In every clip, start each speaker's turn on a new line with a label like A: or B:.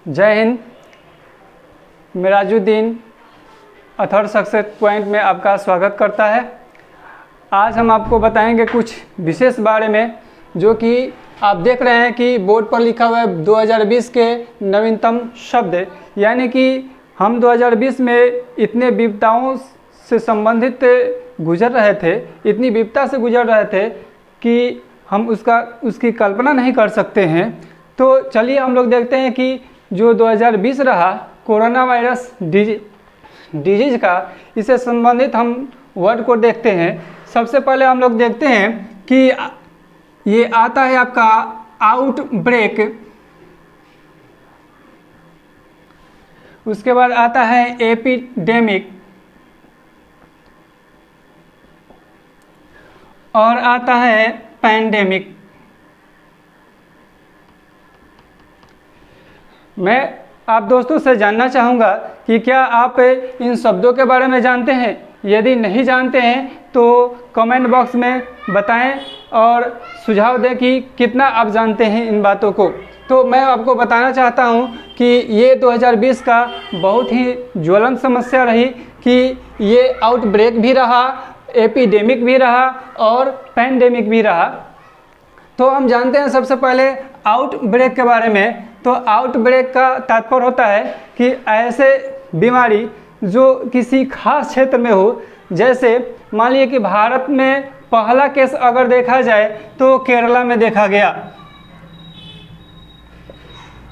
A: जय Hind. Mirajuddin Athar success point में आपका स्वागत करता है। आज हम आपको बताएंगे कुछ विशेष बारे में, जो कि आप देख रहे हैं कि बोर्ड पर लिखा हुआ है 2020 के नवीनतम शब्द, यानी कि हम 2020 में इतने विपदाओं से संबंधित गुजर रहे थे, इतनी विपदा से गुजर रहे थे कि हम उसकी कल्पना नहीं कर सकते हैं। तो चलिए हम लोग देखते हैं कि जो 2020 रहा कोरोना वायरस डिजीज का, इससे संबंधित हम वर्ड को देखते हैं। सबसे पहले हम लोग देखते हैं कि ये आता है आपका आउटब्रेक, उसके बाद आता है एपिडेमिक और आता है पैंडेमिक। मैं आप दोस्तों से जानना चाहूँगा कि क्या आप इन शब्दों के बारे में जानते हैं। यदि नहीं जानते हैं तो कमेंट बॉक्स में बताएं और सुझाव दें कि कितना आप जानते हैं इन बातों को। तो मैं आपको बताना चाहता हूं कि ये 2020 का बहुत ही ज्वलंत समस्या रही कि ये आउटब्रेक भी रहा, एपिडेमिक भी रहा और पैंडेमिक भी रहा। तो हम जानते हैं सबसे पहले आउटब्रेक के बारे में। तो आउटब्रेक का तात्पर्य होता है कि ऐसे बीमारी जो किसी खास क्षेत्र में हो, जैसे मान लीजिए कि भारत में पहला केस अगर देखा जाए तो केरला में देखा गया।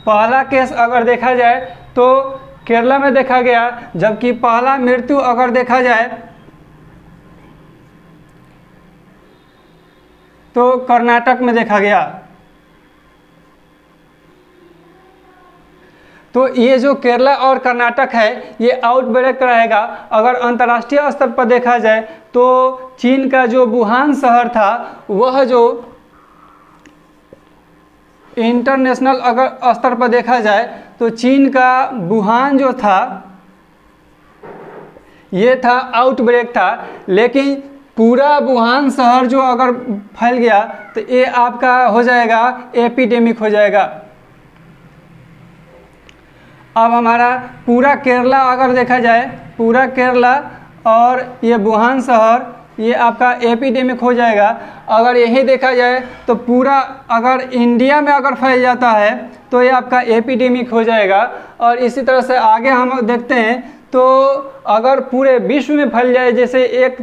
A: पहला केस अगर देखा जाए तो केरला में देखा गया, जबकि पहला मृत्यु अगर देखा जाए तो कर्नाटक में देखा गया। तो ये जो केरला और कर्नाटक है ये आउटब्रेक रहेगा। अगर अंतर्राष्ट्रीय स्तर पर देखा जाए तो चीन का जो वुहान शहर था, वह जो इंटरनेशनल अगर स्तर पर देखा जाए तो चीन का वुहान जो था ये था आउटब्रेक था। लेकिन पूरा वुहान शहर जो अगर फैल गया तो ये आपका हो जाएगा एपिडेमिक हो जाएगा। अब हमारा पूरा केरला अगर देखा जाए, पूरा केरला और ये वुहान शहर ये आपका एपिडेमिक हो जाएगा। अगर यही देखा जाए तो पूरा अगर इंडिया में अगर फैल जाता है तो ये आपका एपिडेमिक हो जाएगा। और इसी तरह से आगे हम देखते हैं तो अगर पूरे विश्व में फैल जाए, जैसे एक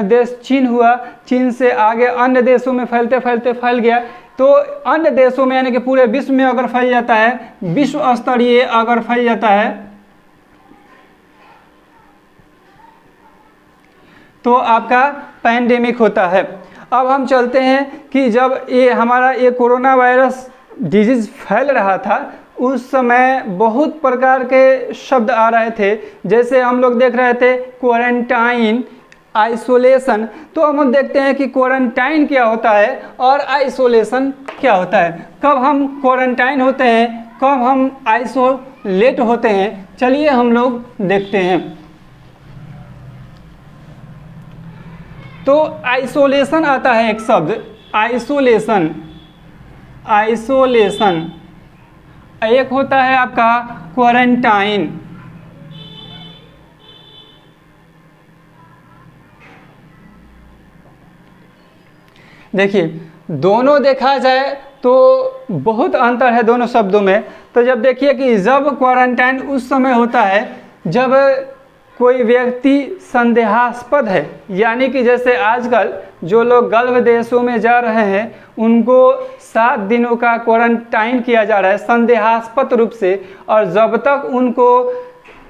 A: देश चीन हुआ, चीन से आगे अन्य देशों में फैलते फैलते फैल गया, तो अन्य देशों में यानी कि पूरे विश्व में अगर फैल जाता है, विश्व स्तरीय अगर फैल जाता है, तो आपका पैंडेमिक होता है। अब हम चलते हैं कि जब ये हमारा ये कोरोना वायरस डिजीज फैल रहा था, उस समय बहुत प्रकार के शब्द आ रहे थे। जैसे हम लोग देख रहे थे क्वारंटाइन, आइसोलेशन। तो हम देखते हैं कि क्वारंटाइन क्या होता है और आइसोलेशन क्या होता है। कब हम क्वारंटाइन होते हैं, कब हम आइसोलेट होते हैं, चलिए हम लोग देखते हैं। तो आइसोलेशन आता है एक शब्द, आइसोलेशन। आइसोलेशन एक होता है आपका क्वारंटाइन। देखिए दोनों देखा जाए तो बहुत अंतर है दोनों शब्दों में। तो जब देखिए कि जब क्वारंटाइन उस समय होता है जब कोई व्यक्ति संदेहास्पद है, यानी कि जैसे आजकल जो लोग गल्फ देशों में जा रहे हैं उनको 7 दिनों का क्वारंटाइन किया जा रहा है संदेहास्पद रूप से। और जब तक उनको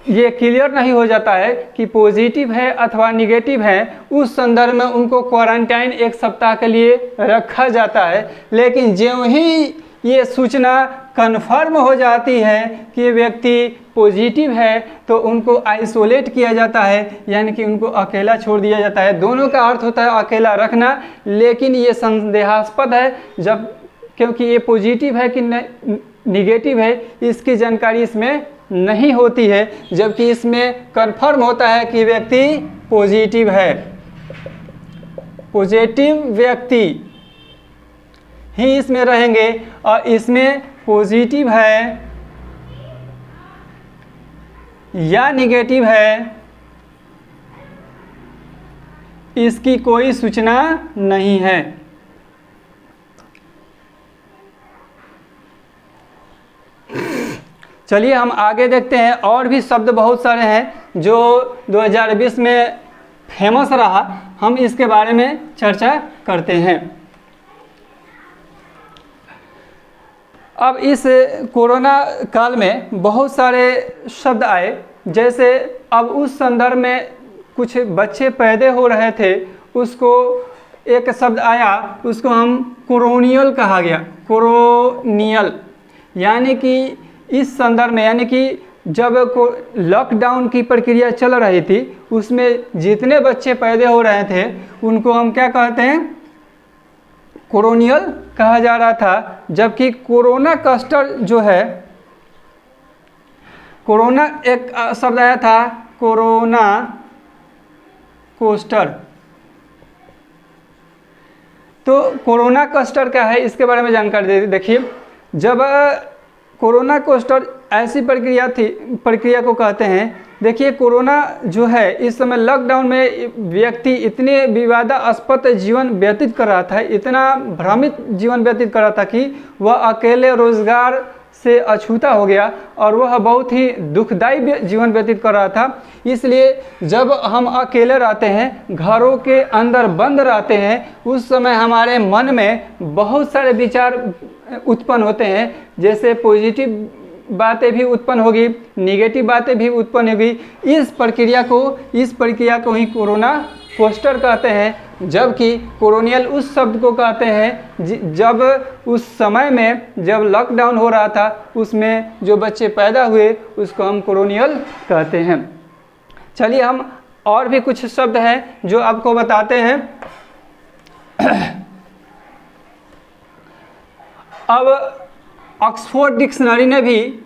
A: ये क्लियर नहीं हो जाता है कि पॉजिटिव है अथवा निगेटिव है, उस संदर्भ में उनको क्वारंटाइन 1 सप्ताह के लिए रखा जाता है। लेकिन ज्यों ही ये सूचना कन्फर्म हो जाती है कि व्यक्ति पॉजिटिव है तो उनको आइसोलेट किया जाता है, यानी कि उनको अकेला छोड़ दिया जाता है। दोनों का अर्थ होता है अकेला रखना, लेकिन ये संदेहास्पद है जब, क्योंकि ये पॉजिटिव है कि निगेटिव है इसकी जानकारी इसमें नहीं होती है, जबकि इसमें कन्फर्म होता है कि व्यक्ति पॉजिटिव है। पॉजिटिव व्यक्ति ही इसमें रहेंगे और इसमें पॉजिटिव है या निगेटिव है, इसकी कोई सूचना नहीं है। चलिए हम आगे देखते हैं। और भी शब्द बहुत सारे हैं जो 2020 में फेमस रहा, हम इसके बारे में चर्चा करते हैं। अब इस कोरोना काल में बहुत सारे शब्द आए, जैसे अब उस संदर्भ में कुछ बच्चे पैदा हो रहे थे, उसको एक शब्द आया, उसको हम कोरोनियल कहा गया। कोरोनियल यानी कि इस संदर्भ में, यानी कि जब लॉकडाउन की प्रक्रिया चल रही थी, उसमें जितने बच्चे पैदा हो रहे थे उनको हम क्या कहते हैं, कोरोनियल कहा जा रहा था। जबकि कोरोना क्लस्टर जो है, कोरोना एक शब्द आया था, कोरोना कोस्टर। तो कोरोना क्लस्टर क्या है, इसके बारे में जानकारी देखिए। जब कोरोना कोस्टर ऐसी प्रक्रिया को कहते हैं। देखिए कोरोना जो है, इस समय लॉकडाउन में व्यक्ति इतने विवादास्पद जीवन व्यतीत कर रहा था, इतना भ्रमित जीवन व्यतीत कर रहा था कि वह अकेले रोजगार से अछूता हो गया और वह बहुत ही दुखदायी जीवन व्यतीत कर रहा था। इसलिए जब हम अकेले रहते हैं, घरों के अंदर बंद रहते हैं, उस समय हमारे मन में बहुत सारे विचार उत्पन्न होते हैं। जैसे पॉजिटिव बातें भी उत्पन्न होगी, निगेटिव बातें भी उत्पन्न होगी। इस प्रक्रिया को ही कोरोना कोस्टर कहते हैं। जबकि कोरोनियल उस शब्द को कहते हैं जब उस समय में जब लॉकडाउन हो रहा था, उसमें जो बच्चे पैदा हुए उसको हम कोरोनियल कहते हैं। चलिए हम और भी कुछ शब्द हैं जो आपको बताते हैं। अब ऑक्सफोर्ड डिक्शनरी ने भी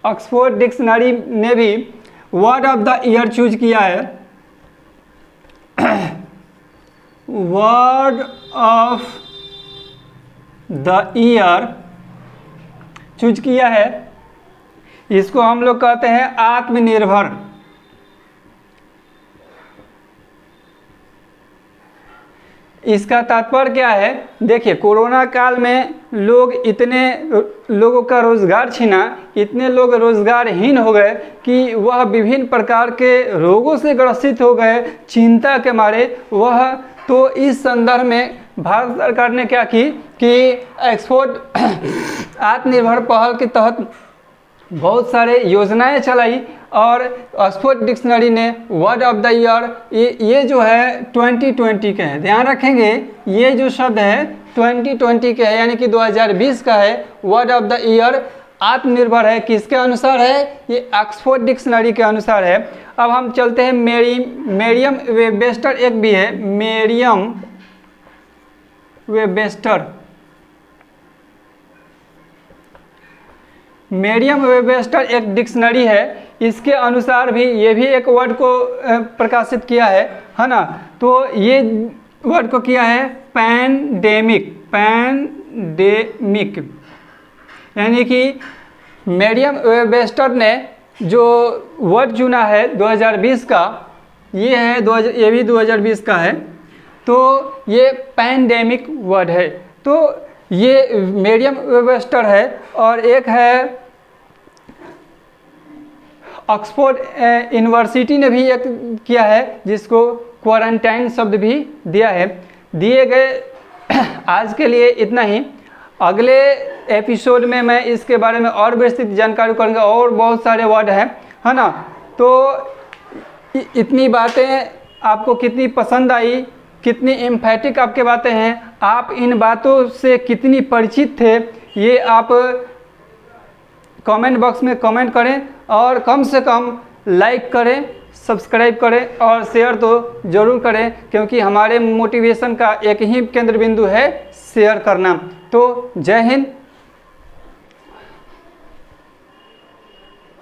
A: ऑक्सफोर्ड डिक्शनरी ने भी word of the year choose किया है। Word of the year choose किया है, इसको हम लोग कहते हैं आत्मनिर्भर। इसका तात्पर्य क्या है? देखिए कोरोना काल में इतने लोगों का रोजगार छिना, इतने लोग रोजगारहीन हो गए कि वह विभिन्न प्रकार के रोगों से ग्रसित हो गए, चिंता के मारे वह। तो इस संदर्भ में भारत सरकार ने क्या की कि एक्सपोर्ट आत्मनिर्भर पहल के तहत बहुत सारे योजनाएं चलाई और ऑक्सफोर्ड डिक्शनरी ने वर्ड ऑफ द ईयर ये जो है 2020 के हैं। ध्यान रखेंगे ये जो शब्द है 2020 के है, यानी कि 2020 का है। वर्ड ऑफ द ईयर आत्मनिर्भर है, किसके अनुसार है? ये ऑक्सफोर्ड डिक्शनरी के अनुसार है। अब हम चलते हैं मेरियम वेबस्टर एक भी है, मेरियम वेबस्टर एक डिक्शनरी है। इसके अनुसार भी ये भी एक वर्ड को प्रकाशित किया है ना। तो ये वर्ड को किया है पैंडेमिक, यानी कि मेरियम वेबस्टर ने जो वर्ड चुना है 2020 का, ये है ये भी 2020 का है। तो ये पैंडेमिक वर्ड है। तो ये मेरियम वेबस्टर है और एक है ऑक्सफोर्ड यूनिवर्सिटी ने भी एक किया है जिसको क्वारंटाइन शब्द भी दिया है। दिए गए आज के लिए इतना ही। अगले एपिसोड में मैं इसके बारे में और विस्तृत जानकारी करूँगा और बहुत सारे वर्ड हैं, है ना। तो इतनी बातें आपको कितनी पसंद आई, कितनी एम्फैटिक आपके बातें हैं, आप इन बातों से कितनी परिचित थे, ये आप कमेंट बॉक्स में कमेंट करें और कम से कम लाइक करें, सब्सक्राइब करें और शेयर तो ज़रूर करें, क्योंकि हमारे मोटिवेशन का एक ही केंद्र बिंदु है शेयर करना। तो जय हिंद,